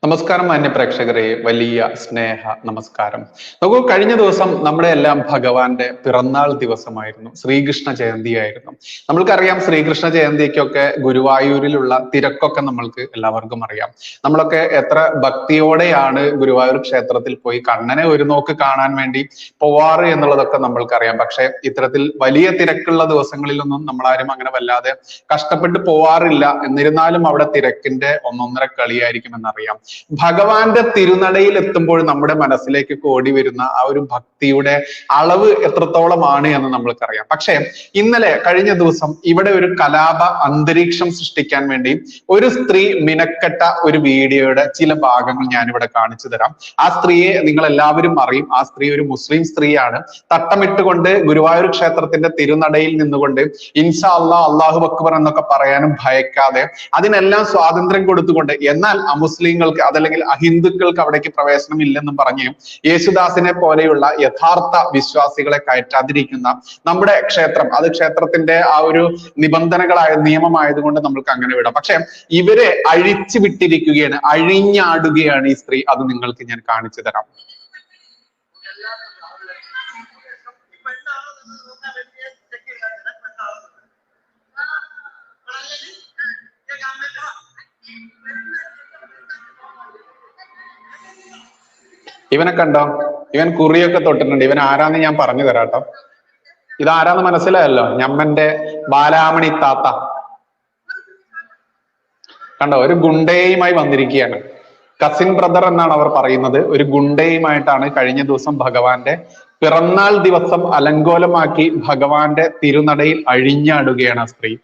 നമസ്കാരം മാന്യ പ്രേക്ഷകരെ, വലിയ സ്നേഹ നമസ്കാരം. നോക്കൂ, കഴിഞ്ഞ ദിവസം നമ്മുടെ എല്ലാം ഭഗവാന്റെ പിറന്നാൾ ദിവസമായിരുന്നു, ശ്രീകൃഷ്ണ ജയന്തിയായിരുന്നു. നമ്മൾക്കറിയാം, ശ്രീകൃഷ്ണ ജയന്തിക്കൊക്കെ ഗുരുവായൂരിലുള്ള തിരക്കൊക്കെ നമ്മൾക്ക് എല്ലാവർക്കും അറിയാം. നമ്മളൊക്കെ എത്ര ഭക്തിയോടെയാണ് ഗുരുവായൂർ ക്ഷേത്രത്തിൽ പോയി കണ്ണനെ ഒരു നോക്ക് കാണാൻ വേണ്ടി പോവാറ് എന്നുള്ളതൊക്കെ നമ്മൾക്കറിയാം. പക്ഷെ ഇത്തരത്തിൽ വലിയ തിരക്കുള്ള ദിവസങ്ങളിലൊന്നും നമ്മളാരും അങ്ങനെ വല്ലാതെ കഷ്ടപ്പെട്ട് പോവാറില്ല. എന്നിരുന്നാലും അവിടെ തിരക്കിന്റെ ഒന്നൊന്നര കളിയായിരിക്കും എന്നറിയാം. ഭഗവാന്റെ തിരുനടയിൽ എത്തുമ്പോൾ നമ്മുടെ മനസ്സിലേക്ക് ഓടി വരുന്ന ആ ഒരു ഭക്തിയുടെ അളവ് എത്രത്തോളമാണ് എന്ന് നമ്മൾക്കറിയാം. പക്ഷെ ഇന്നലെ കഴിഞ്ഞ ദിവസം ഇവിടെ ഒരു കലാപ അന്തരീക്ഷം സൃഷ്ടിക്കാൻ വേണ്ടി ഒരു സ്ത്രീ മിനക്കെട്ട ഒരു വീഡിയോയുടെ ചില ഭാഗങ്ങൾ ഞാനിവിടെ കാണിച്ചു തരാം. ആ സ്ത്രീയെ നിങ്ങൾ എല്ലാവരും അറിയും. ആ സ്ത്രീ ഒരു മുസ്ലിം സ്ത്രീയാണ്. തട്ടമിട്ടുകൊണ്ട് ഗുരുവായൂർ ക്ഷേത്രത്തിന്റെ തിരുനടയിൽ നിന്നുകൊണ്ട് ഇൻഷാ അല്ലാഹ്, അല്ലാഹു അക്ബർ എന്നൊക്കെ പറയാനും ഭയക്കാതെ അതിനെല്ലാം സ്വാതന്ത്ര്യം കൊടുത്തുകൊണ്ട്, എന്നാൽ അമുസ്ലിങ്ങൾക്ക് അതല്ലെങ്കിൽ അഹിന്ദുക്കൾക്ക് അവിടേക്ക് പ്രവേശനം ഇല്ലെന്നും പറഞ്ഞ് യേശുദാസിനെ പോലെയുള്ള യഥാർത്ഥ വിശ്വാസികളെ കയറ്റാതിരിക്കുന്ന നമ്മുടെ ക്ഷേത്രം, അത് ക്ഷേത്രത്തിന്റെ ആ ഒരു നിബന്ധനകളായ നിയമമായതുകൊണ്ട് നമ്മൾക്ക് അങ്ങനെ വിടാം. പക്ഷെ ഇവരെ അഴിച്ചു വിട്ടിരിക്കുകയാണ്, അഴിഞ്ഞാടുകയാണ് ഈ സ്ത്രീ. അത് നിങ്ങൾക്ക് ഞാൻ കാണിച്ചു തരാം. ഇവനെ കണ്ടോ? ഇവൻ കുറിയൊക്കെ തൊട്ടിട്ടുണ്ട്. ഇവൻ ആരാന്ന് ഞാൻ പറഞ്ഞു തരാട്ടോ. ഇതാരാന്ന് മനസ്സിലായല്ലോ? ഞമ്മന്റെ ബാലാമണി താത്ത. കണ്ടോ? ഒരു ഗുണ്ടയുമായി വന്നിരിക്കുകയാണ്. കസിൻ ബ്രദർ എന്നാണ് അവർ പറയുന്നത്. ഒരു ഗുണ്ടയുമായിട്ടാണ് കഴിഞ്ഞ ദിവസം ഭഗവാന്റെ പിറന്നാൾ ദിവസം അലങ്കോലമാക്കി ഭഗവാന്റെ തിരുനടയിൽ അഴിഞ്ഞാടുകയാണ് ആ സ്ത്രീ.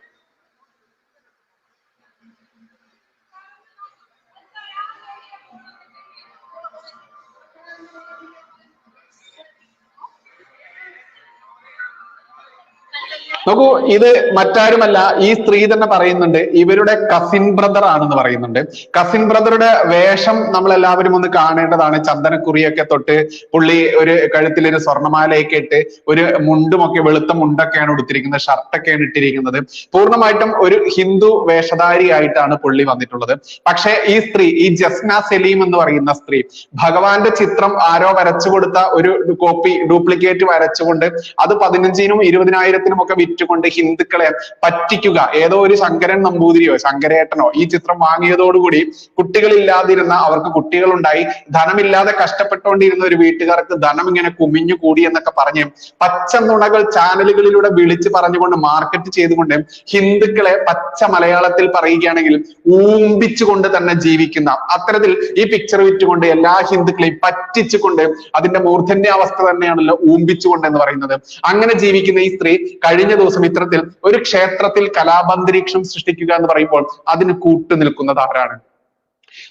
നോക്കൂ, ഇത് മറ്റാരുമല്ല, ഈ സ്ത്രീ തന്നെ പറയുന്നുണ്ട് ഇവരുടെ കസിൻ ബ്രദർ ആണെന്ന് പറയുന്നുണ്ട്. കസിൻ ബ്രദറുടെ വേഷം നമ്മൾ എല്ലാവരും ഒന്ന് കാണേണ്ടതാണ്. ചന്ദനക്കുറിയൊക്കെ തൊട്ട് പുള്ളി ഒരു കഴുത്തിൽ ഒരു സ്വർണ്ണമാലയൊക്കെ ഇട്ട് ഒരു മുണ്ടുമൊക്കെ, വെളുത്ത മുണ്ടൊക്കെയാണ് ഉടുത്തിരിക്കുന്നത്, ഷർട്ടൊക്കെയാണ് ഇട്ടിരിക്കുന്നത്. പൂർണ്ണമായിട്ടും ഒരു ഹിന്ദു വേഷധാരിയായിട്ടാണ് പുള്ളി വന്നിട്ടുള്ളത്. പക്ഷെ ഈ സ്ത്രീ, ഈ ജസ്ന സലീം എന്ന് പറയുന്ന സ്ത്രീ, ഭഗവാന്റെ ചിത്രം ആരോ വരച്ചു കൊടുത്ത ഒരു കോപ്പി, ഡ്യൂപ്ലിക്കേറ്റ് വരച്ചുകൊണ്ട് അത് 15,000-നും 20,000-നും ഒക്കെ വിറ്റുകൊണ്ട് ഹിന്ദുക്കളെ പറ്റിക്കുക. ഏതോ ഒരു ശങ്കരൻ നമ്പൂതിരിയോ ശങ്കരേട്ടനോ ഈ ചിത്രം വാങ്ങിയതോടുകൂടി കുട്ടികളില്ലാതിരുന്ന, അവർക്ക് കുട്ടികളുണ്ടായി, ധനമില്ലാതെ കഷ്ടപ്പെട്ടുകൊണ്ടിരുന്ന ഒരു വീട്ടുകാർക്ക് ധനം ഇങ്ങനെ കുമിഞ്ഞു കൂടി എന്നൊക്കെ പറഞ്ഞ് പച്ച നുണകൾ ചാനലുകളിലൂടെ വിളിച്ച് പറഞ്ഞുകൊണ്ട് മാർക്കറ്റ് ചെയ്തുകൊണ്ട് ഹിന്ദുക്കളെ പച്ച മലയാളത്തിൽ പറയുകയാണെങ്കിൽ ഊമ്പിച്ചുകൊണ്ട് തന്നെ ജീവിക്കുന്ന, അത്തരത്തിൽ ഈ പിക്ചർ വിറ്റുകൊണ്ട് എല്ലാ ഹിന്ദുക്കളെയും പറ്റിച്ചുകൊണ്ട്, അതിന്റെ മൂർധന്യാവസ്ഥ തന്നെയാണല്ലോ ഊമ്പിച്ചുകൊണ്ട് എന്ന് പറയുന്നത്. അങ്ങനെ ജീവിക്കുന്ന ഈ സ്ത്രീ കഴിഞ്ഞ ദിവസം ഇത്തരത്തിൽ ഒരു ക്ഷേത്രത്തിൽ കലാപാന്തരീക്ഷം സൃഷ്ടിക്കുക എന്ന് പറയുമ്പോൾ അതിന് കൂട്ടുനിൽക്കുന്നത് ആരാണ്?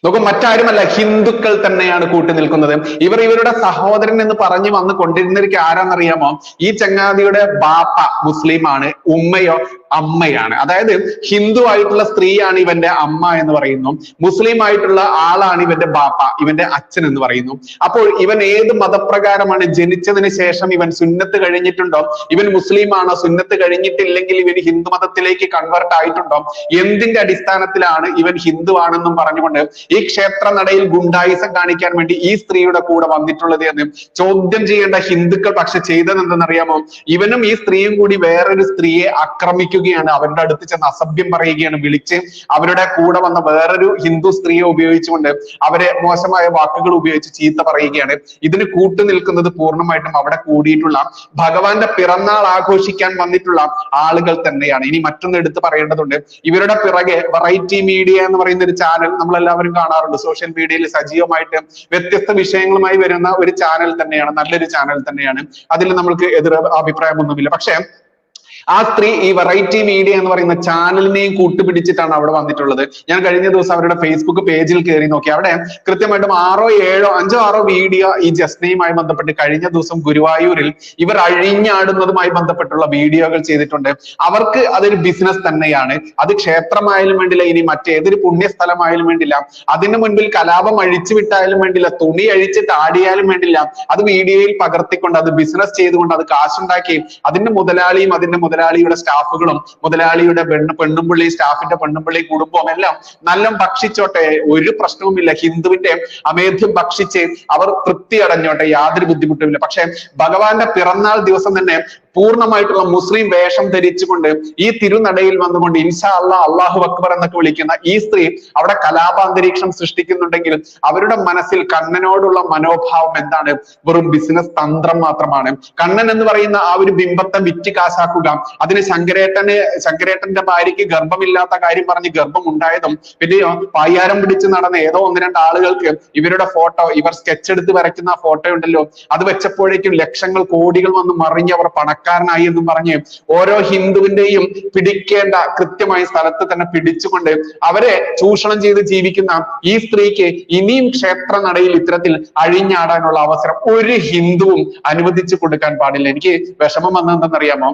നോക്കൂ, മറ്റാരുമല്ല, ഹിന്ദുക്കൾ തന്നെയാണ് കൂട്ടുനിൽക്കുന്നത്. ഇവരുടെ സഹോദരൻ എന്ന് പറഞ്ഞു വന്ന് കൊണ്ടിരുന്നവർക്ക് ആരാന്നറിയാമോ? ഈ ചങ്ങാതിയുടെ ബാപ്പ മുസ്ലിമാണ്, ഉമ്മയോ അമ്മയാണ്. അതായത് ഹിന്ദു ആയിട്ടുള്ള സ്ത്രീയാണ് ഇവന്റെ അമ്മ എന്ന് പറയുന്നു, മുസ്ലിം ആയിട്ടുള്ള ആളാണ് ഇവന്റെ ബാപ്പ, ഇവന്റെ അച്ഛൻ എന്ന് പറയുന്നു. അപ്പോൾ ഇവൻ ഏത് മതപ്രകാരമാണ് ജനിച്ചതിന് ശേഷം ഇവൻ സുന്നത്ത് കഴിഞ്ഞിട്ടുണ്ടോ, ഇവൻ മുസ്ലിം ആണോ, സുന്നത്ത് കഴിഞ്ഞിട്ടില്ലെങ്കിൽ ഇവൻ ഹിന്ദു മതത്തിലേക്ക് കൺവേർട്ട് ആയിട്ടുണ്ടോ, എന്തിന്റെ അടിസ്ഥാനത്തിലാണ് ഇവൻ ഹിന്ദു ആണെന്നും പറഞ്ഞുകൊണ്ട് ഈ ക്ഷേത്ര നടയിൽ ഗുണ്ടായിസം കാണിക്കാൻ വേണ്ടി ഈ സ്ത്രീയുടെ കൂടെ വന്നിട്ടുള്ളത് എന്ന് ചോദ്യം ചെയ്യേണ്ട ഹിന്ദുക്കൾ പക്ഷെ ചെയ്തത് എന്തെന്നറിയാമോ? ഇവനും ഈ സ്ത്രീയും കൂടി വേറൊരു സ്ത്രീയെ ആക്രമിക്കുക, അവരുടെ അടുത്ത് ചെന്ന് അസഭ്യം പറയുകയാണ്, വിളിച്ച് അവരുടെ കൂടെ വന്ന വേറൊരു ഹിന്ദു സ്ത്രീയെ ഉപയോഗിച്ചുകൊണ്ട് അവരെ മോശമായ വാക്കുകൾ ഉപയോഗിച്ച് ചീത്ത പറയുകയാണ്. ഇതിന് കൂട്ടുനിൽക്കുന്നത് പൂർണ്ണമായിട്ടും അവിടെ കൂടിയിട്ടുള്ള ഭഗവാന്റെ പിറന്നാൾ ആഘോഷിക്കാൻ വന്നിട്ടുള്ള ആളുകൾ തന്നെയാണ്. ഇനി മറ്റൊന്ന് എടുത്ത് പറയേണ്ടതുണ്ട്. ഇവരുടെ പിറകെ വെറൈറ്റി മീഡിയ എന്ന് പറയുന്ന ഒരു ചാനൽ നമ്മളെല്ലാവരും കാണാറുണ്ട്. സോഷ്യൽ മീഡിയയിൽ സജീവമായിട്ട് വ്യത്യസ്ത വിഷയങ്ങളുമായി വരുന്ന ഒരു ചാനൽ തന്നെയാണ്, നല്ലൊരു ചാനൽ തന്നെയാണ്. അതിൽ നമ്മൾക്ക് എതിർ അഭിപ്രായമൊന്നുമില്ല. പക്ഷെ ആ സ്ത്രീ ഈ വെറൈറ്റി മീഡിയ എന്ന് പറയുന്ന ചാനലിനെയും കൂട്ടുപിടിച്ചിട്ടാണ് അവിടെ വന്നിട്ടുള്ളത്. ഞാൻ കഴിഞ്ഞ ദിവസം അവരുടെ ഫേസ്ബുക്ക് പേജിൽ കയറി നോക്കി. അവിടെ കൃത്യമായിട്ടും 5-6 വീഡിയോ ഈ ജസ്നയുമായി ബന്ധപ്പെട്ട് കഴിഞ്ഞ ദിവസം ഗുരുവായൂരിൽ ഇവർ അഴിഞ്ഞാടുന്നതുമായി ബന്ധപ്പെട്ടുള്ള വീഡിയോകൾ ചെയ്തിട്ടുണ്ട്. അവർക്ക് അതൊരു ബിസിനസ് തന്നെയാണ്. അത് ക്ഷേത്രമായാലും വേണ്ടില്ല, ഇനി മറ്റേതൊരു പുണ്യസ്ഥലമായാലും വേണ്ടില്ല, അതിന് മുൻപിൽ കലാപം അഴിച്ചു വിട്ടായാലും വേണ്ടില്ല, തുണി അഴിച്ചിട്ട് ആടിയാലും വേണ്ടില്ല, അത് വീഡിയോയിൽ പകർത്തിക്കൊണ്ട് അത് ബിസിനസ് ചെയ്തുകൊണ്ട് അത് കാശുണ്ടാക്കി അതിന്റെ മുതലാളിയും അതിന്റെ മുതലാളിയുടെ സ്റ്റാഫുകളും മുതലാളിയുടെ പെണ്ണുമ്പിള്ളി സ്റ്റാഫിന്റെ പെണ്ണുമ്പിള്ളി കുടുംബവും എല്ലാം നല്ല ഭക്ഷിച്ചോട്ടെ, ഒരു പ്രശ്നവുമില്ല. ഹിന്ദുവിന്റെ അമേധ്യം ഭക്ഷിച്ച് അവർ തൃപ്തി അടഞ്ഞോട്ടെ, യാതൊരു ബുദ്ധിമുട്ടുമില്ല. പക്ഷെ ഭഗവാന്റെ പിറന്നാൾ ദിവസം തന്നെ പൂർണ്ണമായിട്ടുള്ള മുസ്ലിം വേഷം ധരിച്ചുകൊണ്ട് ഈ തിരുനടയിൽ വന്നുകൊണ്ട് ഇൻഷാ അല്ലാഹ് അല്ലാഹു അക്ബർ എന്നൊക്കെ വിളിക്കുന്ന ഈ സ്ത്രീ അവിടെ കലാപാന്തരീക്ഷം സൃഷ്ടിക്കുന്നുണ്ടെങ്കിൽ അവരുടെ മനസ്സിൽ കണ്ണനോടുള്ള മനോഭാവം എന്താണ്? വെറും ബിസിനസ് തന്ത്രം മാത്രമാണ്. കണ്ണൻ എന്ന് പറയുന്ന ആ ഒരു ബിംബത്തെ വിറ്റ് കാശാക്കുക, അതിന് ശങ്കരേട്ടന്റെ ഭാര്യയ്ക്ക് ഗർഭമില്ലാത്ത കാര്യം പറഞ്ഞ് ഗർഭം ഉണ്ടായതും പിന്നെയോ പായ്യാരം പിടിച്ച് നടന്ന ഏതോ ഒന്ന് രണ്ട് ആളുകൾക്ക് ഇവരുടെ ഫോട്ടോ, ഇവർ സ്കെച്ച് എടുത്ത് വരയ്ക്കുന്ന ഫോട്ടോ ഉണ്ടല്ലോ, അത് വെച്ചപ്പോഴേക്കും ലക്ഷങ്ങൾ കോടികൾ വന്ന് മറിഞ്ഞവർ പണക്കാരനായി എന്നും പറഞ്ഞ് ഓരോ ഹിന്ദുവിന്റെയും പിടിക്കേണ്ട കൃത്യമായ സ്ഥലത്ത് തന്നെ പിടിച്ചുകൊണ്ട് അവരെ ചൂഷണം ചെയ്ത് ജീവിക്കുന്ന ഈ സ്ത്രീക്ക് ഇനിയും ക്ഷേത്ര നടയിൽ ഇത്തരത്തിൽ അഴിഞ്ഞാടാനുള്ള അവസരം ഒരു ഹിന്ദുവും അനുവദിച്ചു കൊടുക്കാൻ പാടില്ല. എനിക്ക് വിഷമം വന്നതെന്തെന്നറിയാമോ?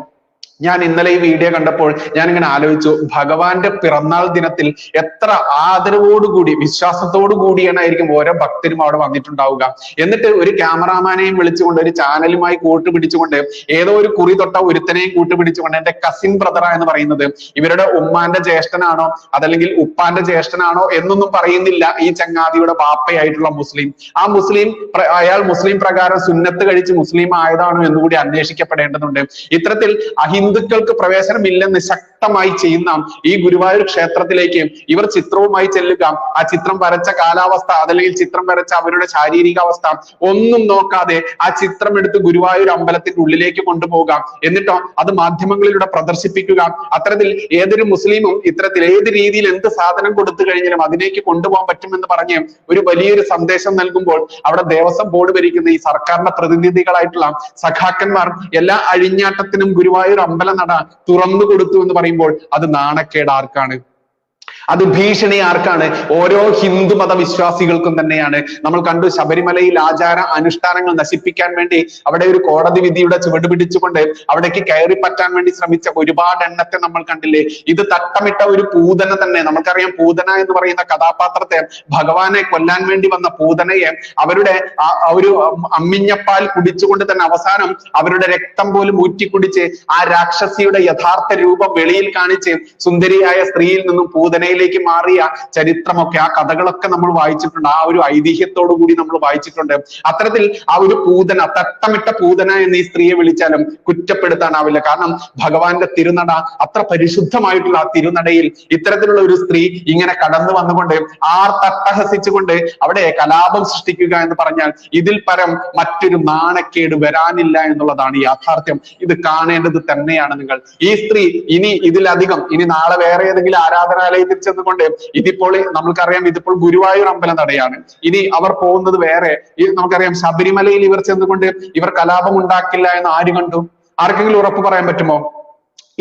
ഞാൻ ഇന്നലെ ഈ വീഡിയോ കണ്ടപ്പോൾ ഞാൻ ഇങ്ങനെ ആലോചിച്ചു, ഭഗവാന്റെ പിറന്നാൾ ദിനത്തിൽ എത്ര ആദരവോടുകൂടി വിശ്വാസത്തോടു കൂടിയാണായിരിക്കും ഓരോ ഭക്തരും അവിടെ വന്നിട്ടുണ്ടാവുക. എന്നിട്ട് ഒരു ക്യാമറാമാനെയും വിളിച്ചുകൊണ്ട് ഒരു ചാനലുമായി കൂട്ടുപിടിച്ചുകൊണ്ട് ഏതോ ഒരു കുറി തൊട്ട ഒരുത്തനെയും കൂട്ടുപിടിച്ചുകൊണ്ട് എന്റെ കസിൻ ബ്രദറാ എന്ന് പറയുന്നത് ഇവരുടെ ഉമ്മാന്റെ ജ്യേഷ്ഠനാണോ അതല്ലെങ്കിൽ ഉപ്പാന്റെ ജ്യേഷ്ഠനാണോ എന്നൊന്നും പറയുന്നില്ല ഈ ചങ്ങാതിയുടെ ബാപ്പയായിട്ടുള്ള മുസ്ലിം. ആ മുസ്ലിം അയാൾ മുസ്ലിം പ്രകാരം സുന്നത്ത് കഴിച്ച് മുസ്ലിം ആയതാണോ എന്നുകൂടി അന്വേഷിക്കപ്പെടേണ്ടതുണ്ട്. ഇത്തരത്തിൽ ഹിന്ദുക്കൾക്ക് പ്രവേശനമില്ലെന്ന് ശക്തമായി ചെയ്യുന്ന ഈ ഗുരുവായൂർ ക്ഷേത്രത്തിലേക്ക് ഇവർ ചിത്രവുമായി ചെല്ലുക, ആ ചിത്രം വരച്ച കാലാവസ്ഥ അതല്ലെങ്കിൽ ചിത്രം വരച്ച അവരുടെ ശാരീരികാവസ്ഥ ഒന്നും നോക്കാതെ ആ ചിത്രം എടുത്ത് ഗുരുവായൂർ അമ്പലത്തിന്റെ ഉള്ളിലേക്ക് കൊണ്ടുപോകുക, എന്നിട്ടോ അത് മാധ്യമങ്ങളിലൂടെ പ്രദർശിപ്പിക്കുക. അത്തരത്തിൽ ഏതൊരു മുസ്ലിമും ഇത്തരത്തിൽ ഏത് രീതിയിൽ എന്ത് സാധനം കൊടുത്തു കഴിഞ്ഞാലും അതിലേക്ക് കൊണ്ടുപോകാൻ പറ്റുമെന്ന് പറഞ്ഞ് ഒരു വലിയൊരു സന്ദേശം നൽകുമ്പോൾ അവിടെ ദേവസ്വം ബോർഡ് ഭരിക്കുന്ന ഈ സർക്കാരിന്റെ പ്രതിനിധികളായിട്ടുള്ള സഖാക്കന്മാർ എല്ലാ അഴിഞ്ഞാട്ടത്തിനും ഗുരുവായൂർ അമ്പലനട തുറന്നു കൊടുത്തു എന്ന് പറയുമ്പോൾ അത് നാണക്കേട് ആർക്കാണ്? അത് ഭീഷണി ആർക്കാണ്? ഓരോ ഹിന്ദു മതവിശ്വാസികൾക്കും തന്നെയാണ്. നമ്മൾ കണ്ടു ശബരിമലയിൽ ആചാര അനുഷ്ഠാനങ്ങൾ നശിപ്പിക്കാൻ വേണ്ടി അവിടെ ഒരു കോടതി വിധിയുടെ ചുവട് പിടിച്ചുകൊണ്ട് അവിടേക്ക് കയറി പറ്റാൻ വേണ്ടി ശ്രമിച്ച ഒരുപാട് എണ്ണത്തെ നമ്മൾ കണ്ടില്ലേ? ഇത് തട്ടമിട്ട ഒരു പൂതന തന്നെ. നമുക്കറിയാം പൂതന എന്ന് പറയുന്ന കഥാപാത്രത്തെ, ഭഗവാനെ കൊല്ലാൻ വേണ്ടി വന്ന പൂതനയെ അവരുടെ ഒരു അമ്മിഞ്ഞപ്പാൽ കുടിച്ചുകൊണ്ട് തന്നെ അവസാനം അവരുടെ രക്തം പോലും ഊറ്റിക്കുടിച്ച് ആ രാക്ഷസിയുടെ യഥാർത്ഥ രൂപം വെളിയിൽ കാണിച്ച് സുന്ദരിയായ സ്ത്രീയിൽ നിന്നും പൂതനയിലേക്ക് മാറിയ ചരിത്രമൊക്കെ ആ കഥകളൊക്കെ നമ്മൾ വായിച്ചിട്ടുണ്ട്. ആ ഒരു ഐതിഹ്യത്തോടു കൂടി നമ്മൾ വായിച്ചിട്ടുണ്ട്. അത്തരത്തിൽ ആ ഒരു പൂതന, തട്ടമിട്ട പൂതന എന്ന് ഈ സ്ത്രീയെ വിളിച്ചാലും കുറ്റപ്പെടുത്താനാവില്ല. കാരണം ഭഗവാന്റെ തിരുനട അത്ര പരിശുദ്ധമായിട്ടുള്ള ആ തിരുനടയിൽ ഇത്തരത്തിലുള്ള ഒരു സ്ത്രീ ഇങ്ങനെ കടന്നു വന്നുകൊണ്ട് തട്ടഹസിച്ചുകൊണ്ട് അവിടെ കലാപം സൃഷ്ടിക്കുക എന്ന് പറഞ്ഞാൽ ഇതിൽ പരം മറ്റൊരു നാണക്കേട് വരാനില്ല എന്നുള്ളതാണ് യാഥാർത്ഥ്യം. ഇത് കാണേണ്ടത് തന്നെയാണ് നിങ്ങൾ. ഈ സ്ത്രീ ഇനി ഇതിലധികം ഇനി നാളെ വേറെ ഏതെങ്കിലും ആരാധനാലയത്തിൽ ചെന്നുകൊണ്ട് ഇതിപ്പോൾ നമുക്കറിയാം ഇതിപ്പോൾ ഗുരുവായൂർ അമ്പലം നടയാണ്, ഇനി അവർ പോകുന്നത് വേറെ. നമുക്കറിയാം ശബരിമലയിൽ ഇവർ ചെന്നുകൊണ്ട് ഇവർ കലാപം ഉണ്ടാക്കില്ല എന്ന് ആര് കണ്ടു? ആർക്കെങ്കിലും ഉറപ്പ് പറയാൻ പറ്റുമോ?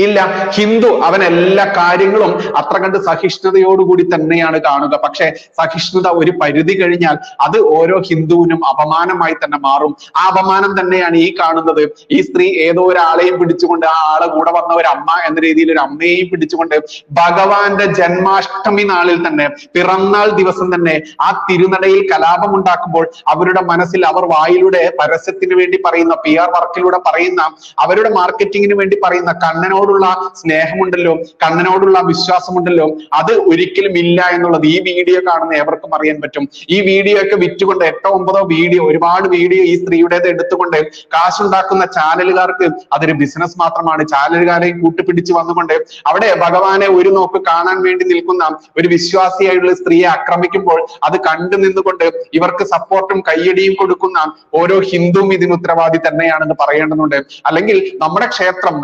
ഇല്ല. ഹിന്ദു അവൻ എല്ലാ കാര്യങ്ങളും അത്ര കണ്ട് സഹിഷ്ണുതയോടുകൂടി തന്നെയാണ് കാണുക. പക്ഷെ സഹിഷ്ണുത ഒരു പരിധി കഴിഞ്ഞാൽ അത് ഓരോ ഹിന്ദുവിനും അപമാനമായി തന്നെ മാറും. ആ അപമാനം തന്നെയാണ് ഈ കാണുന്നത്. ഈ സ്ത്രീ ഏതോ ഒരാളെയും പിടിച്ചുകൊണ്ട് ആ ആളെ കൂടെ വന്ന ഒരു അമ്മ എന്ന രീതിയിൽ ഒരു അമ്മയെയും പിടിച്ചുകൊണ്ട് ഭഗവാന്റെ ജന്മാഷ്ടമി നാളിൽ തന്നെ പിറന്നാൾ ദിവസം തന്നെ ആ തിരുനടയിൽ കലാപം ഉണ്ടാക്കുമ്പോൾ അവരുടെ മനസ്സിൽ അവർ വായിലൂടെ പരസ്യത്തിന് വേണ്ടി പറയുന്ന PR വർക്കിലൂടെ പറയുന്ന അവരുടെ മാർക്കറ്റിങ്ങിന് വേണ്ടി പറയുന്ന കണ്ണനോട് സ്നേഹമുണ്ടല്ലോ, കണ്ണനോടുള്ള വിശ്വാസമുണ്ടല്ലോ, അത് ഒരിക്കലും ഇല്ല എന്നുള്ളത് ഈ വീഡിയോ കാണുന്ന ഏവർക്കും അറിയാൻ പറ്റും. ഈ വീഡിയോ ഒക്കെ വിറ്റുകൊണ്ട് 8 9 വീഡിയോ, ഒരുപാട് വീഡിയോ ഈ സ്ത്രീയുടേത് എടുത്തുകൊണ്ട് കാശുണ്ടാക്കുന്ന ചാനലുകാർക്ക് അതൊരു ബിസിനസ് മാത്രമാണ്. ചാനലുകാരെ കൂട്ടുപിടിച്ച് വന്നുകൊണ്ട് അവിടെ ഭഗവാനെ ഒരു നോക്ക് കാണാൻ വേണ്ടി നിൽക്കുന്ന ഒരു വിശ്വാസിയായിട്ടുള്ള സ്ത്രീയെ ആക്രമിക്കുമ്പോൾ അത് കണ്ടു നിന്നുകൊണ്ട് ഇവർക്ക് സപ്പോർട്ടും കയ്യടിയും കൊടുക്കുന്ന ഓരോ ഹിന്ദുവും ഇതിന് ഉത്തരവാദി തന്നെയാണെന്ന് പറയേണ്ടതുണ്ട്. അല്ലെങ്കിൽ നമ്മുടെ ക്ഷേത്രം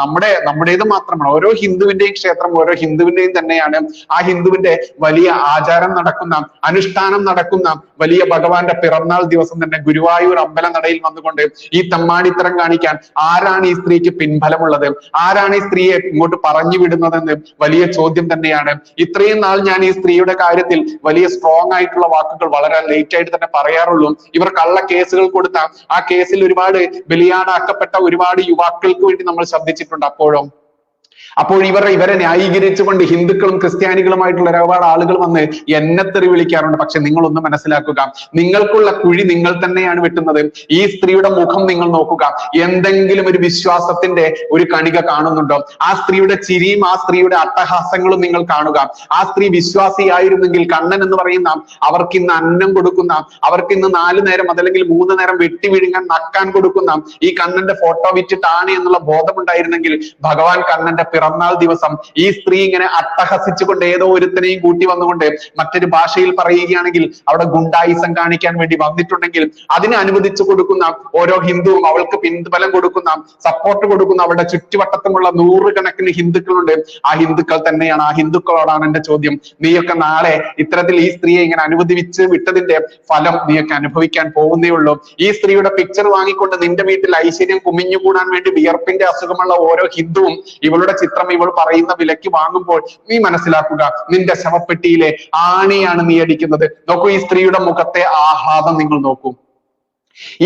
നമ്മുടേത് മാത്രമാണ്. ഓരോ ഹിന്ദുവിന്റെയും ക്ഷേത്രം ഓരോ ഹിന്ദുവിന്റെയും തന്നെയാണ്. ആ ഹിന്ദുവിന്റെ വലിയ ആചാരം നടക്കുന്ന, അനുഷ്ഠാനം നടക്കുന്ന വലിയ ഭഗവാന്റെ പിറന്നാൾ ദിവസം തന്നെ ഗുരുവായൂർ അമ്പല നടയിൽ വന്നുകൊണ്ട് ഈ തമ്മാടിത്തരം കാണിക്കാൻ ആരാണ് ഈ സ്ത്രീക്ക് പിൻബലമുള്ളത്? ആരാണ് ഈ സ്ത്രീയെ ഇങ്ങോട്ട് പറഞ്ഞു വിടുന്നതെന്ന് വലിയ ചോദ്യം തന്നെയാണ്. ഇത്രയും നാൾ ഞാൻ ഈ സ്ത്രീയുടെ കാര്യത്തിൽ വലിയ സ്ട്രോങ് ആയിട്ടുള്ള വാക്കുകൾ വളരെ ലേറ്റ് ആയിട്ട് തന്നെ പറയാറുള്ളൂ. ഇവർ കള്ള കേസുകൾ കൊടുത്ത ആ കേസിൽ ഒരുപാട് ബലിയാടാക്കപ്പെട്ട ഒരുപാട് യുവാക്കൾക്ക് വേണ്ടി നമ്മൾ ശബ്ദിച്ചിട്ടുണ്ട്. അപ്പോഴും അപ്പോൾ ഇവരെ ന്യായീകരിച്ചുകൊണ്ട് ഹിന്ദുക്കളും ക്രിസ്ത്യാനികളുമായിട്ടുള്ള ഒരുപാട് ആളുകൾ വന്ന് എന്നെ തെറി വിളിക്കാറുണ്ട്. പക്ഷെ നിങ്ങളൊന്ന് മനസ്സിലാക്കുക, നിങ്ങൾക്കുള്ള കുഴി നിങ്ങൾ തന്നെയാണ് വെട്ടുന്നത്. ഈ സ്ത്രീയുടെ മുഖം നിങ്ങൾ നോക്കുക, എന്തെങ്കിലും ഒരു വിശ്വാസത്തിന്റെ ഒരു കണിക കാണുന്നുണ്ടോ? ആ സ്ത്രീയുടെ ചിരിയും ആ സ്ത്രീയുടെ അട്ടഹാസങ്ങളും നിങ്ങൾ കാണുക. ആ സ്ത്രീ വിശ്വാസിയായിരുന്നെങ്കിൽ കണ്ണൻ എന്ന് പറയുന്ന അവർക്ക് ഇന്ന് അന്നം കൊടുക്കുന്ന, അവർക്ക് ഇന്ന് 4 നേരം അതല്ലെങ്കിൽ 3 നേരം വെട്ടി വിഴുങ്ങാൻ നക്കാൻ കൊടുക്കുന്ന ഈ കണ്ണന്റെ ഫോട്ടോ വിറ്റിട്ടാണ് എന്നുള്ള ബോധമുണ്ടായിരുന്നെങ്കിൽ ഭഗവാൻ കണ്ണന്റെ പിറന്നാൾ ദിവസം ഈ സ്ത്രീ ഇങ്ങനെ അട്ടഹസിച്ചുകൊണ്ട് ഏതോ ഒരുത്തനെയും കൂട്ടി വന്നുകൊണ്ട് മറ്റൊരു ഭാഷയിൽ പറയുകയാണെങ്കിൽ അവിടെ ഗുണ്ടായിസം കാണിക്കാൻ വേണ്ടി വന്നിട്ടുണ്ടെങ്കിൽ അതിനെ അനുവദിച്ചു കൊടുക്കുന്ന ഓരോ ഹിന്ദുവും, അവൾക്ക് പിൻബലം കൊടുക്കുന്ന, സപ്പോർട്ട് കൊടുക്കുന്ന അവരുടെ ചുറ്റുവട്ടത്തുമുള്ള 100 കണക്കിന് ഹിന്ദുക്കളുണ്ട്. ആ ഹിന്ദുക്കൾ തന്നെയാണ്, ആ ഹിന്ദുക്കളോടാണ് എന്റെ ചോദ്യം. നീയൊക്കെ നാളെ ഇത്തരത്തിൽ ഈ സ്ത്രീയെ ഇങ്ങനെ അനുവദിച്ച് വിട്ടതിന്റെ ഫലം നീയൊക്കെ അനുഭവിക്കാൻ പോകുന്നേ ഉള്ളൂ. ഈ സ്ത്രീയുടെ പിക്ചർ വാങ്ങിക്കൊണ്ട് നിന്റെ വീട്ടിൽ ഐശ്വര്യം കുമിഞ്ഞുകൂടാൻ വേണ്ടി വിയർപ്പിന്റെ അസുഖമുള്ള ഓരോ ഹിന്ദുവും ഇവളുടെ ചിത്രം ഇവൾ പറയുന്ന വിലക്ക് വാങ്ങുമ്പോൾ നീ മനസ്സിലാക്കുക, നിന്റെ ശവപ്പെട്ടിയിലെ ആണിയാണ് നീ അടിക്കുന്നത്. നോക്കൂ, ഈ സ്ത്രീയുടെ മുഖത്തെ ആഹ്ലാദം നിങ്ങൾ നോക്കൂ.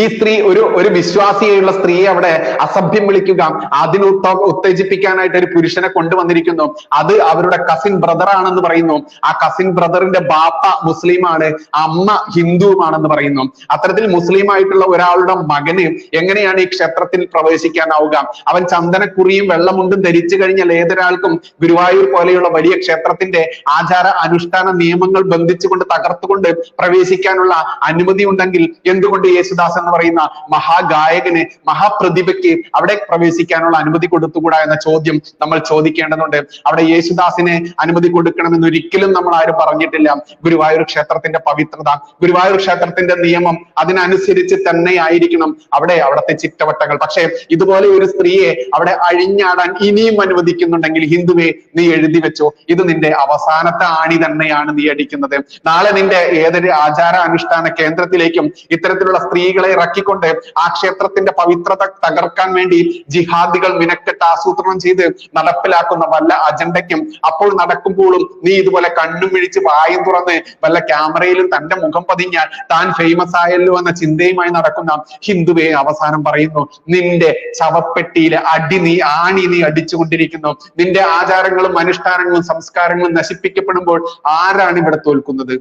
ഈ സ്ത്രീ ഒരു വിശ്വാസിയായുള്ള സ്ത്രീയെ അവിടെ അസഭ്യം വിളിക്കുക, അതിന് ഉത്തേജിപ്പിക്കാനായിട്ട് ഒരു പുരുഷനെ കൊണ്ടുവന്നിരിക്കുന്നു. അത് അവരുടെ കസിൻ ബ്രദർ ആണെന്ന് പറയുന്നു. ആ കസിൻ ബ്രദറിന്റെ ബാപ്പ മുസ്ലിമാണ്, അമ്മ ഹിന്ദുവുമാണെന്ന് പറയുന്നു. അത്തരത്തിൽ മുസ്ലിം ആയിട്ടുള്ള ഒരാളുടെ മകന് എങ്ങനെയാണ് ഈ ക്ഷേത്രത്തിൽ പ്രവേശിക്കാനാവുക? അവൻ ചന്ദനക്കുറിയും വെള്ളമുണ്ടും ധരിച്ചു കഴിഞ്ഞാൽ ഏതൊരാൾക്കും ഗുരുവായൂർ പോലെയുള്ള വലിയ ക്ഷേത്രത്തിന്റെ ആചാര അനുഷ്ഠാന നിയമങ്ങൾ ബന്ധിച്ചുകൊണ്ട് തകർത്തുകൊണ്ട് പ്രവേശിക്കാനുള്ള അനുമതി ഉണ്ടെങ്കിൽ എന്തുകൊണ്ട് യേശുദാസ് എന്ന് പറയുന്ന മഹാഗായകന്, മഹാപ്രതിഭയ്ക്ക് അവിടെ പ്രവേശിക്കാനുള്ള അനുമതി കൊടുത്തുകൂടാ എന്ന ചോദ്യം നമ്മൾ ചോദിക്കേണ്ടതുണ്ട്. അവിടെ യേശുദാസിനെ അനുമതി കൊടുക്കണമെന്ന് ഒരിക്കലും നമ്മൾ ആരും പറഞ്ഞിട്ടില്ല. ഗുരുവായൂർ ക്ഷേത്രത്തിന്റെ പവിത്രത, ഗുരുവായൂർ ക്ഷേത്രത്തിന്റെ നിയമം അതിനനുസരിച്ച് തന്നെ ആയിരിക്കണം അവിടുത്തെ ചിട്ടവട്ടങ്ങൾ. പക്ഷേ ഇതുപോലെ ഒരു സ്ത്രീയെ അവിടെ അഴിഞ്ഞാടാൻ ഇനിയും അനുവദിക്കുന്നുണ്ടെങ്കിൽ ഹിന്ദുവെ നീ എഴുതി വെച്ചോ, ഇത് നിന്റെ അവസാനത്തെ ആണി തന്നെയാണ് നീ അടിക്കുന്നത്. നാളെ നിന്റെ ഏതൊരു ആചാര അനുഷ്ഠാന കേന്ദ്രത്തിലേക്കും ഇത്തരത്തിലുള്ള സ്ത്രീകളെ ഇറക്കിക്കൊണ്ട് ആ ക്ഷേത്രത്തിന്റെ പവിത്രത തകർക്കാൻ വേണ്ടി ജിഹാദികൾ മിനക്കെട്ട് ആസൂത്രണം ചെയ്ത് നടപ്പിലാക്കുന്ന വല്ല അജണ്ടയ്ക്കും അപ്പോൾ നടക്കുമ്പോഴും നീ ഇതുപോലെ കണ്ണും മിഴിച്ച് വായും തുറന്ന് വല്ല ക്യാമറയിലും തന്റെ മുഖം പതിഞ്ഞാൽ താൻ ഫേമസ് ആയല്ലോ എന്ന ചിന്തയുമായി നടക്കുന്ന ഹിന്ദുവെ അവസാനം പറയുന്നു, നിന്റെ ശവപ്പെട്ടിയിലെ ആണി നീ അടിച്ചുകൊണ്ടിരിക്കുന്നു. നിന്റെ ആചാരങ്ങളും അനുഷ്ഠാനങ്ങളും സംസ്കാരങ്ങളും നശിപ്പിക്കപ്പെടുമ്പോൾ ആരാണ് ഇവിടെ തോൽക്കുന്നത്?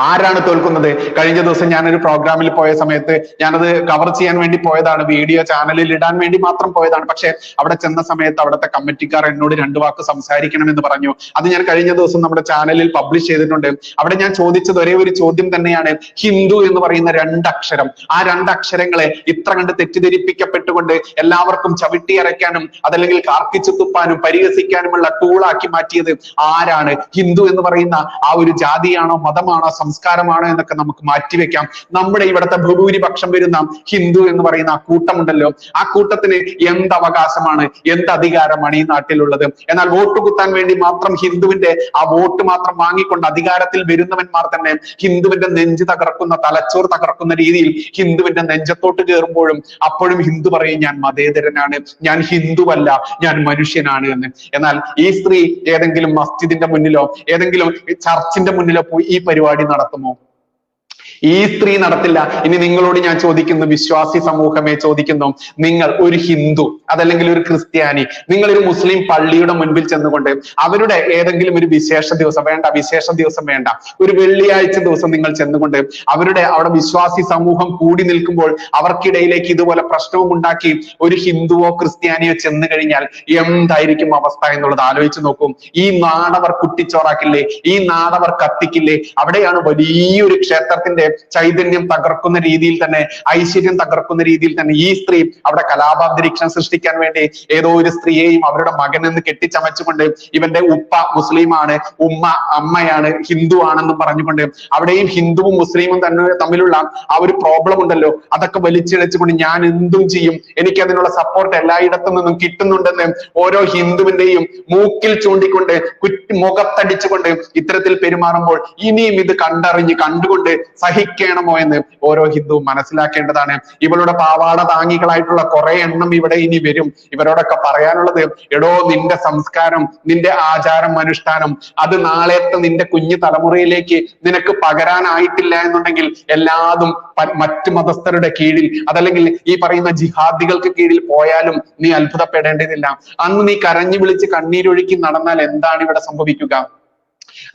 ആരാണ് തോൽക്കുന്നത്? കഴിഞ്ഞ ദിവസം ഞാനൊരു പ്രോഗ്രാമിൽ പോയ സമയത്ത് ഞാനത് കവർ ചെയ്യാൻ വേണ്ടി പോയതാണ്, വീഡിയോ ചാനലിൽ ഇടാൻ വേണ്ടി മാത്രം പോയതാണ്. പക്ഷെ അവിടെ ചെന്ന സമയത്ത് അവിടുത്തെ കമ്മിറ്റിക്കാർ എന്നോട് 2 വാക്ക് സംസാരിക്കണമെന്ന് പറഞ്ഞു. അത് ഞാൻ കഴിഞ്ഞ ദിവസം നമ്മുടെ ചാനലിൽ പബ്ലിഷ് ചെയ്തിട്ടുണ്ട്. അവിടെ ഞാൻ ചോദിച്ചത് ഒരേ ഒരു ചോദ്യം തന്നെയാണ്. ഹിന്ദു എന്ന് പറയുന്ന 2 അക്ഷരം, ആ 2 അക്ഷരങ്ങളെ ഇത്ര കണ്ട് തെറ്റിദ്ധരിപ്പിക്കപ്പെട്ടുകൊണ്ട് എല്ലാവർക്കും ചവിട്ടിയരയ്ക്കാനും അതല്ലെങ്കിൽ കാർക്കിച്ചു തുപ്പാനും പരിഹസിക്കാനുമുള്ള ടൂളാക്കി മാറ്റിയത് ആരാണ്? ഹിന്ദു എന്ന് പറയുന്ന ആ ഒരു ജാതിയാണോ, മതമാണോ, സംസ്കാരമാണോ എന്നൊക്കെ നമുക്ക് മാറ്റിവെക്കാം. നമ്മുടെ ഇവിടുത്തെ ഭൂരിപക്ഷം വരുന്ന ഹിന്ദു എന്ന് പറയുന്ന ആ കൂട്ടമുണ്ടല്ലോ, ആ കൂട്ടത്തിന് എന്ത് അവകാശമാണ്, എന്ത് അധികാരമാണ് ഈ നാട്ടിലുള്ളത്? എന്നാൽ വോട്ട് കുത്താൻ വേണ്ടി മാത്രം ഹിന്ദുവിന്റെ ആ വോട്ട് മാത്രം വാങ്ങിക്കൊണ്ട് അധികാരത്തിൽ വരുന്നവന്മാർ തന്നെ ഹിന്ദുവിന്റെ നെഞ്ച് തകർക്കുന്ന, തലച്ചോർ തകർക്കുന്ന രീതിയിൽ ഹിന്ദുവിന്റെ നെഞ്ചത്തോട്ട് കയറുമ്പോഴും അപ്പോഴും ഹിന്ദു പറയും ഞാൻ മതേതരനാണ്, ഞാൻ ഹിന്ദുവല്ല, ഞാൻ മനുഷ്യനാണ് എന്ന്. എന്നാൽ ഈ സ്ത്രീ ഏതെങ്കിലും മസ്ജിദിന്റെ മുന്നിലോ ഏതെങ്കിലും ചർച്ചിന്റെ മുന്നിലോ പോയി ഈ പരിപാടി നടത്തുമോ? ഈ സ്ത്രീ നടത്തില്ല. ഇനി നിങ്ങളോട് ഞാൻ ചോദിക്കുന്നു, വിശ്വാസി സമൂഹമേ ചോദിക്കുന്നു, നിങ്ങൾ ഒരു ഹിന്ദു അതല്ലെങ്കിൽ ഒരു ക്രിസ്ത്യാനി, നിങ്ങൾ ഒരു മുസ്ലിം പള്ളിയുടെ മുൻപിൽ ചെന്നുകൊണ്ട് അവരുടെ ഏതെങ്കിലും ഒരു വിശേഷ ദിവസം വേണ്ട, ഒരു വെള്ളിയാഴ്ച ദിവസം നിങ്ങൾ ചെന്നുകൊണ്ട് അവിടെ വിശ്വാസി സമൂഹം കൂടി നിൽക്കുമ്പോൾ അവർക്കിടയിലേക്ക് ഇതുപോലെ പ്രശ്നവും ഉണ്ടാക്കി ഒരു ഹിന്ദുവോ ക്രിസ്ത്യാനിയോ ചെന്ന് കഴിഞ്ഞാൽ എന്തായിരിക്കും അവസ്ഥ എന്നുള്ളത് ആലോചിച്ച് നോക്കും. ഈ നാടവർ കുട്ടിച്ചോറാക്കില്ലേ, ഈ നാടവർ കത്തിക്കില്ലേ? അവിടെയാണ് വലിയൊരു ക്ഷേത്രത്തിന്റെ ചൈതന്യം തകർക്കുന്ന രീതിയിൽ തന്നെ, ഐശ്വര്യം തകർക്കുന്ന രീതിയിൽ തന്നെ ഈ സ്ത്രീ അവിടെ കലാപാന്തരീക്ഷം സൃഷ്ടിക്കാൻ വേണ്ടി ഏതോ ഒരു സ്ത്രീയെയും അവരുടെ മകനെന്ന് കെട്ടിച്ചമച്ചുകൊണ്ട് ഇവന്റെ ഉപ്പ മുസ്ലിമാണ്, ഉമ്മ അമ്മയാണ്, ഹിന്ദു ആണെന്നും പറഞ്ഞുകൊണ്ട് അവിടെയും ഹിന്ദുവും മുസ്ലിമും തന്നെ തമ്മിലുള്ള ആ ഒരു പ്രോബ്ലം ഉണ്ടല്ലോ, അതൊക്കെ വലിച്ചിഴച്ചുകൊണ്ട് ഞാൻ എന്തും ചെയ്യും, എനിക്ക് അതിനുള്ള സപ്പോർട്ട് എല്ലായിടത്തു നിന്നും കിട്ടുന്നുണ്ടെന്ന് ഓരോ ഹിന്ദുവിന്റെയും മൂക്കിൽ ചൂണ്ടിക്കൊണ്ട് മുഖത്തടിച്ചുകൊണ്ട് ഇത്തരത്തിൽ പെരുമാറുമ്പോൾ ഇനിയും ഇത് കണ്ടുകൊണ്ട് സഹിക്കണമോ എന്ന് ഓരോ ഹിന്ദുവും മനസ്സിലാക്കേണ്ടതാണ്. ഇവളുടെ പാവാട താങ്ങികളായിട്ടുള്ള കുറെ എണ്ണം ഇവിടെ ഇനി വരും. ഇവരോടൊക്കെ പറയാനുള്ളത്, എടോ നിന്റെ സംസ്കാരം, നിന്റെ ആചാരം അനുഷ്ഠാനം അത് നാളത്തെ നിന്റെ കുഞ്ഞു തലമുറയിലേക്ക് നിനക്ക് പകരാനായിട്ടില്ല എന്നുണ്ടെങ്കിൽ എല്ലാതും മറ്റു മതസ്ഥരുടെ കീഴിൽ അതല്ലെങ്കിൽ ഈ പറയുന്ന ജിഹാദികൾക്ക് കീഴിൽ പോയാലും നീ അത്ഭുതപ്പെടേണ്ടതില്ല. അന്ന് നീ കരഞ്ഞു വിളിച്ച് കണ്ണീരൊഴുക്കി നടന്നാൽ എന്താണ് ഇവിടെ സംഭവിക്കുക?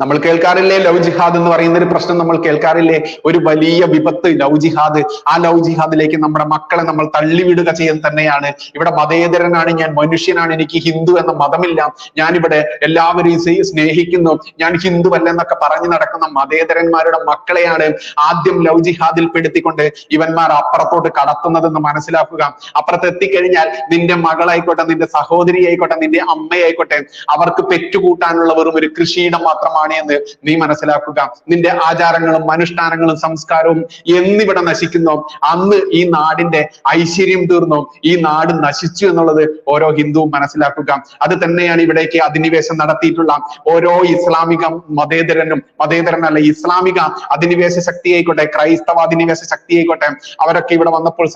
നമ്മൾ കേൾക്കാറില്ലേ ലവ് ജിഹാദ് എന്ന് പറയുന്ന ഒരു പ്രശ്നം നമ്മൾ കേൾക്കാറില്ലേ? ഒരു വലിയ വിപത്ത് ലവ് ജിഹാദ്. ആ ലവ് ജിഹാദിലേക്ക് നമ്മുടെ മക്കളെ നമ്മൾ തള്ളിവിടുക ചെയ്യാൻ തന്നെയാണ്. ഇവിടെ മതേതരനാണ് ഞാൻ, മനുഷ്യനാണ്, എനിക്ക് ഹിന്ദു എന്ന മതമില്ല, ഞാനിവിടെ എല്ലാവരെയും സ്നേഹിക്കുന്നു, ഞാൻ ഹിന്ദു അല്ല എന്നൊക്കെ പറഞ്ഞു നടക്കുന്ന മതേതരന്മാരുടെ മക്കളെയാണ് ആദ്യം ലവ് ജിഹാദിൽ പെടുത്തിക്കൊണ്ട് ഇവന്മാർ അപ്പുറത്തോട്ട് കടത്തുന്നതെന്ന് മനസ്സിലാക്കുക. അപ്പുറത്ത് എത്തിക്കഴിഞ്ഞാൽ നിന്റെ മകളായിക്കോട്ടെ, നിന്റെ സഹോദരി ആയിക്കോട്ടെ, നിന്റെ അമ്മയായിക്കോട്ടെ, അവർക്ക് പെറ്റുകൂട്ടാനുള്ള വെറും ഒരു കൃഷിയിടം മാത്രമാണ് എന്ന് നീ മനസ്സിലാക്കുക. നിന്റെ ആചാരങ്ങളും അനുഷ്ഠാനങ്ങളും സംസ്കാരവും എന്നിവിടെ നശിക്കുന്നു, അന്ന് ഈ നാടിന്റെ ഐശ്വര്യം തീർന്നു, ഈ നാട് നശിച്ചു എന്നുള്ളത് ഓരോ ഹിന്ദുവും മനസ്സിലാക്കുക. അത് തന്നെയാണ് ഇവിടേക്ക് അധിനിവേശം നടത്തിയിട്ടുള്ള ഓരോ ഇസ്ലാമിക മതേതരനല്ല ഇസ്ലാമിക അധിനിവേശ ശക്തി ആയിക്കോട്ടെ, ക്രൈസ്തവ അധിനിവേശ ശക്തി ആയിക്കോട്ടെ, അവരൊക്കെ ഇവിടെ വന്നപ്പോൾ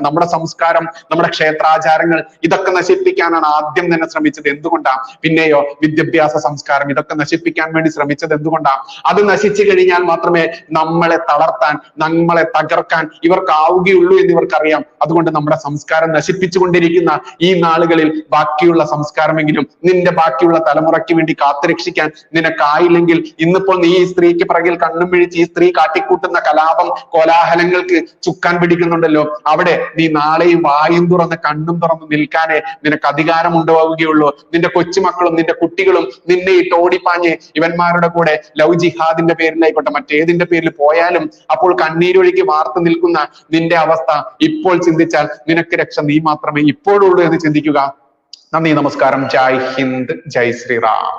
നമ്മുടെ സംസ്കാരം, നമ്മുടെ ക്ഷേത്രാചാരങ്ങൾ ഇതൊക്കെ നശിപ്പിക്കാനാണ് ആദ്യം തന്നെ ശ്രമിച്ചത്. എന്തുകൊണ്ടാണ്? പിന്നെയോ വിദ്യാഭ്യാസ സംസ്കാരം ഇതൊക്കെ നശിപ്പിക്കാൻ വേണ്ടി ശ്രമിച്ചത് എന്തുകൊണ്ടാണ്? അത് നശിച്ചു കഴിഞ്ഞാൽ മാത്രമേ നമ്മളെ തളർത്താൻ, നമ്മളെ തകർക്കാൻ ഇവർക്കാവുകയുള്ളൂ എന്ന് ഇവർക്കറിയാം. അതുകൊണ്ട് നമ്മുടെ സംസ്കാരം നശിപ്പിച്ചുകൊണ്ടിരിക്കുന്ന ഈ നാളുകളിൽ ബാക്കിയുള്ള സംസ്കാരമെങ്കിലും നിന്റെ ബാക്കിയുള്ള തലമുറയ്ക്ക് വേണ്ടി കാത്തുരക്ഷിക്കാൻ നിനക്കായില്ലെങ്കിൽ, ഇന്നിപ്പോൾ നീ ഈ സ്ത്രീക്ക് പിറകിൽ കണ്ണും പിഴിച്ച് ഈ സ്ത്രീ കാട്ടിക്കൂട്ടുന്ന കലാപം കോലാഹലങ്ങൾക്ക് ചുക്കാൻ പിടിക്കുന്നുണ്ടല്ലോ, അവിടെ നീ നാളെയും വായും തുറന്ന് കണ്ണും തുറന്ന് നിൽക്കാനേ നിനക്ക് അധികാരം ഉണ്ടാവുകയുള്ളൂ. നിന്റെ കൊച്ചുമക്കളും നിന്റെ കുട്ടികളും നിന്നെ ഇട്ട് ഓടിപ്പാഞ്ഞ് ഇവന്മാരുടെ കൂടെ ലവ് ജിഹാദിന്റെ പേരിലായിക്കോട്ടെ മറ്റേതിന്റെ പേരിൽ പോയാലും അപ്പോൾ കണ്ണീരൊഴുക്കി വാർത്ത് നിൽക്കുന്ന നിന്റെ അവസ്ഥ ഇപ്പോൾ ചിന്തിച്ചാൽ നിനക്ക് രക്ഷ നീ മാത്രമേ ഇപ്പോഴുള്ളൂ എന്ന് ചിന്തിക്കുക. നന്ദി, നമസ്കാരം. ജയ് ഹിന്ദ്, ജയ് ശ്രീറാം.